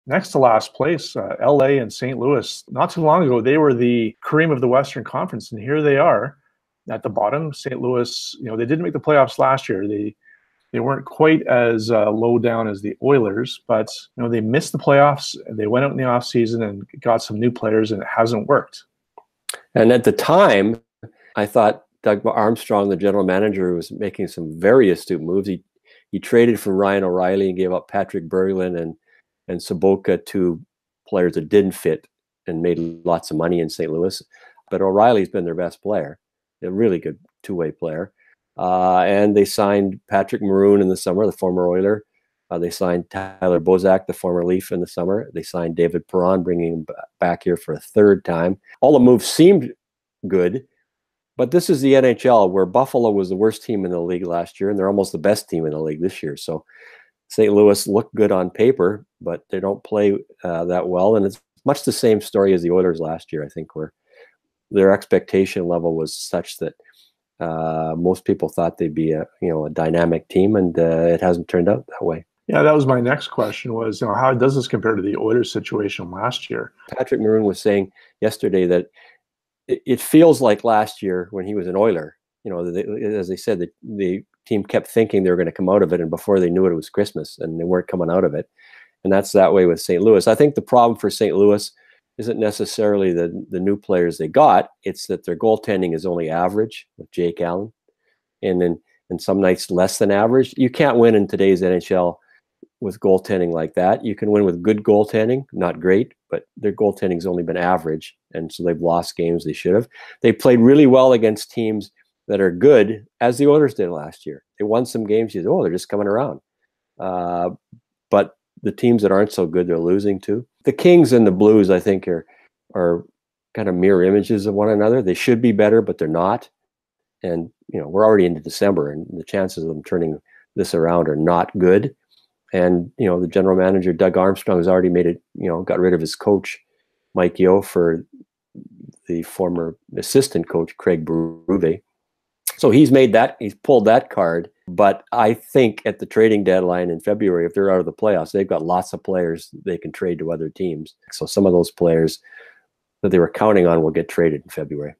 next to last place, LA and St. Louis. Not too long ago, they were the cream of the Western Conference, and here they are at the bottom. St. Louis, they didn't make the playoffs last year. They weren't quite as low down as the Oilers, but they missed the playoffs. They went out in the offseason and got some new players, and it hasn't worked. And at the time, I thought Doug Armstrong, the general manager, was making some very astute moves. He traded for Ryan O'Reilly and gave up Patrick Berglund and Sobotka, two players that didn't fit and made lots of money in St. Louis. But O'Reilly's been their best player, a really good two-way player. And they signed Patrick Maroon in the summer, the former Oiler. They signed Tyler Bozak, the former Leaf, in the summer. They signed David Perron, bringing him back here for a third time. All the moves seemed good, but this is the NHL, where Buffalo was the worst team in the league last year, and they're almost the best team in the league this year. So St. Louis looked good on paper, but they don't play that well. And it's much the same story as the Oilers last year, I think, where their expectation level was such that most people thought they'd be a dynamic team, and it hasn't turned out that way. Yeah, that was my next question was, how does this compare to the Oilers situation last year? Patrick Maroon was saying yesterday that it feels like last year when he was an Oiler, as they said, the team kept thinking they were going to come out of it, and before they knew it, it was Christmas, and they weren't coming out of it. And that's that way with St. Louis. I think the problem for St. Louis isn't necessarily the new players they got. It's that their goaltending is only average with Jake Allen, and some nights less than average. You can't win in today's NHL with goaltending like that. You can win with good goaltending, not great, but their goaltending's only been average, and so they've lost games they should have. They played really well against teams that are good, as the Oilers did last year. They won some games. You said, they're just coming around. But the teams that aren't so good, they're losing to. The Kings and the Blues, I think, are kind of mirror images of one another. They should be better, but they're not. And we're already into December, and the chances of them turning this around are not good. And the general manager Doug Armstrong has already made it. Got rid of his coach Mike Yeo for the former assistant coach Craig Berube. So he's pulled that card. But I think at the trading deadline in February, if they're out of the playoffs, they've got lots of players they can trade to other teams. So some of those players that they were counting on will get traded in February.